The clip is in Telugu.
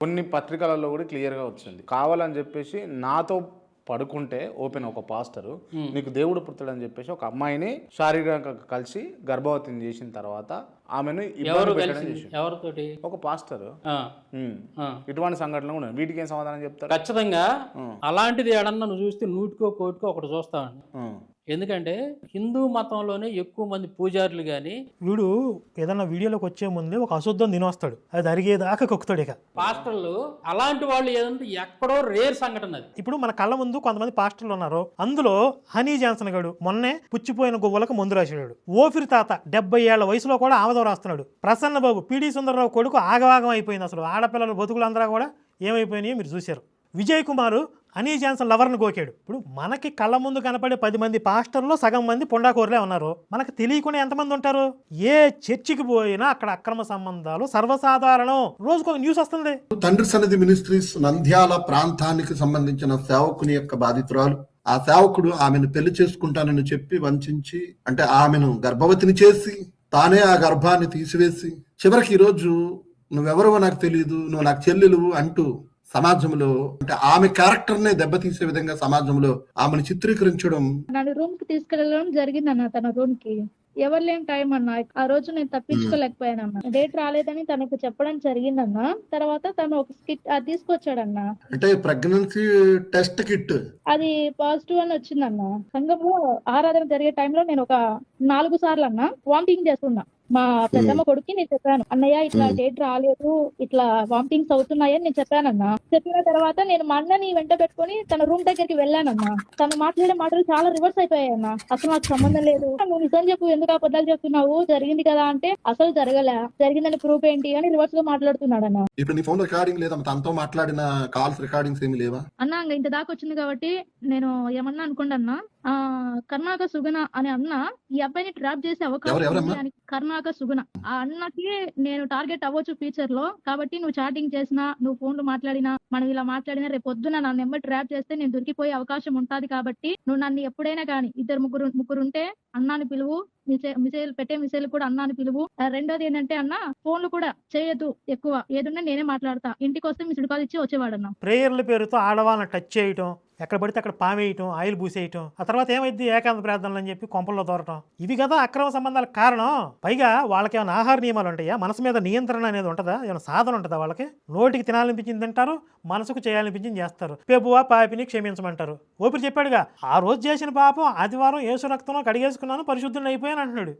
కొన్ని పత్రికలలో కూడా క్లియర్గా వచ్చింది. కావాలని చెప్పేసి నాతో పడుకుంటే ఓపెన్ ఒక పాస్టరు నీకు దేవుడు పుడతాడని చెప్పేసి ఒక అమ్మాయిని శారీరకంగా కలిసి గర్భవతిని చేసిన తర్వాత ఆమెను ఇబ్బంది పెట్టడం చేసి ఎవరితోటి? ఒక పాస్టరు. ఆ, ఆ. ఇటువంటి సంఘటనలు ఉన్నాయి. వీటికి ఏం సమాధానం చెప్తారు? ఖచ్చితంగా అలాంటిది ఏడన్నా నువ్వు చూస్తే నూటికో కోటికో ఒకటి చూస్తావండి. ఎందుకంటే హిందూ మతంలోనే ఎక్కువ మంది పూజారులు కానీ వీడు ఏదన్నా వీడియోలోకి వచ్చే ముందే ఒక అశుద్ధం తినొస్తాడు, అది అరిగేదాకా కొక్కుతాడు. ఇక పాస్టర్లు అలాంటి వాళ్ళు ఏదంటే ఎక్కడో రేర్ సంఘటన అది. ఇప్పుడు మన కళ్ళ ముందు కొంతమంది పాస్టర్లు ఉన్నారు. అందులో హనీ జాన్సన్ గడు మొన్నే పుచ్చిపోయిన గువ్వలకు మందు రాసాడు. ఓఫిర్ తాత 70 ఏళ్ల వయసులో కూడా ఆమదం రాస్తున్నాడు. ప్రసన్న బాబు పిడి సుందరరావు కొడుకు ఆగవాగం అయిపోయింది. అసలు ఆడపిల్లల బతుకులందరూ కూడా ఏమైపోయినాయో మీరు చూశారు. విజయ్ కుమార్ హనీ జాన్సన్ లవర్ను గోకాడు. ఇప్పుడు మనకి కళ్ళ ముందు కనపడే 10 మంది పాస్టర్లో సగం మంది పుండాకోరులే ఉన్నారు. మనకు తెలియకుండా ఎంతమంది ఉంటారు? ఏ చర్చికి పోయినా అక్కడ అక్రమ సంబంధాలు సర్వసాధారణం. రోజుకు ఒక న్యూస్ వస్తుంది. తండ్రి సన్నిధి మినిస్ట్రీస్ నంద్యాల ప్రాంతానికి సంబంధించిన సేవకుని యొక్క బాధితురాలు. ఆ సేవకుడు ఆమెను పెళ్లి చేసుకుంటానని చెప్పి వంచి, అంటే ఆమెను గర్భవతిని చేసి తానే ఆ గర్భాన్ని తీసివేసి చివరికి ఈరోజు నువ్వెవరో నాకు తెలియదు, నువ్వు నాకు చెల్లెలు అంటూ సమాజంలో, అంటే ఆమె క్యారెక్టర్ నే దెబ్బతీసే విధంగా సమాజంలో ఆమెను చిత్రీకరించడం. నన్ను రూమ్ కి తీసుకెళ్ళడం జరిగిందన్న. తన రూమ్ కి ఎవరు లేని టైం అన్న. ఆ రోజు నేను తప్పించుకోలేకపోయానన్న. డేట్ రాలేదని తనకు చెప్పడం జరిగిందన్న. తర్వాత తను ఒక స్కిట్ తీసుకొచ్చాడన్న. అంటే ప్రెగ్నెన్సీ టెస్ట్ కిట్ అది పాజిటివ్ అని వచ్చిందన్న. సంఘంలో ఆరాధన జరిగే టైంలో నేను ఒక 4 సార్లు అన్న వామిటింగ్ చేస్తున్నా. మా పెద్దమ్మ కొడుకు నేను చెప్పాను, అన్నయ్య ఇట్లా డేట్ రాలేదు, ఇట్లా వామిటింగ్స్ అవుతున్నాయని నేను చెప్పానన్నా. చెప్పిన తర్వాత నేను మా అన్నని వెంట పెట్టుకుని తన రూమ్ దగ్గరికి వెళ్ళానన్నా. తను మాట్లాడే మాటలు చాలా రివర్స్ అయిపోయాయన్నా. అసలు నాకు సంబంధం లేదు, నువ్వు నిజం చెప్పు, ఎందుకు అబద్ధాలు చెప్తున్నావు, జరిగింది కదా అంటే అసలు జరగలే, జరిగిందని ప్రూఫ్ ఏంటి అని రివర్స్ గా మాట్లాడుతున్నాడన్నా. ఇప్పుడు నీ ఫోన్ రికార్డింగ్ లేదా తనతో మాట్లాడిన కాల్స్ రికార్డింగ్స్ ఏమి లేవా అన్నా? ఇంత దాకా వచ్చింది కాబట్టి నేను ఏమన్నా అనుకోండి అన్నా. కర్ణాక సుగన అనే అన్న ఈ అబ్బాయిని ట్రాప్ చేసే అవకాశం ఉంది అని. కర్ణాక సుగన ఆ అన్నకి నేను టార్గెట్ అవ్వచ్చు ఫ్యూచర్ లో. కాబట్టి నువ్వు చాటింగ్ చేసినా, నువ్వు ఫోన్లు మాట్లాడినా, మనం ఇలా మాట్లాడినా, రేపు పొద్దున నా నెంబర్ ట్రాప్ చేస్తే నేను దొరికిపోయే అవకాశం ఉంటది. కాబట్టి నువ్వు నన్ను ఎప్పుడైనా కానీ ఇద్దరు ముగ్గురు ఉంటే అన్నాని పిలువు, మిసైల్ పెట్టే మిసైల్ కూడా అన్నాని పిలువు. రెండోది ఏంటంటే అన్న, ఫోన్లు కూడా చేయొద్దు ఎక్కువ, ఏదున్నా నేనే మాట్లాడతా. ఇంటికి వస్తే మిస్డ్ కాల్ ఇచ్చి వచ్చేవాడన్నా. ప్రేయర్ల పేరుతో ఆడవాళ్ళని టచ్ చేయటం, ఎక్కడ పడితే అక్కడ పామేయటం, ఆయిల్ పూసేయటం, ఆ తర్వాత ఏమైంది ఏకాంత ప్రార్థనలు అని చెప్పి కొంపల్లో దూరటం. ఇవి కదా అక్రమ సంబంధాలకు కారణం. పైగా వాళ్ళకి ఏమైనా ఆహార నియమాలు ఉంటాయా? మనసు మీద నియంత్రణ అనేది ఉంటుందా? ఏమైనా సాధన ఉంటుందా వాళ్ళకి? నోటికి తినాలనిపించింది తింటారు, మనసుకు చేయాలనిపించింది చేస్తారు. పెబువా పాపిని క్షమించమంటారు. ఓపిరి చెప్పాడుగా, ఆ రోజు చేసిన పాపం ఆదివారం యేసు రక్తంలో కడిగేసుకున్నాను, పరిశుద్ధుని అయిపోయాను అంటున్నాడు.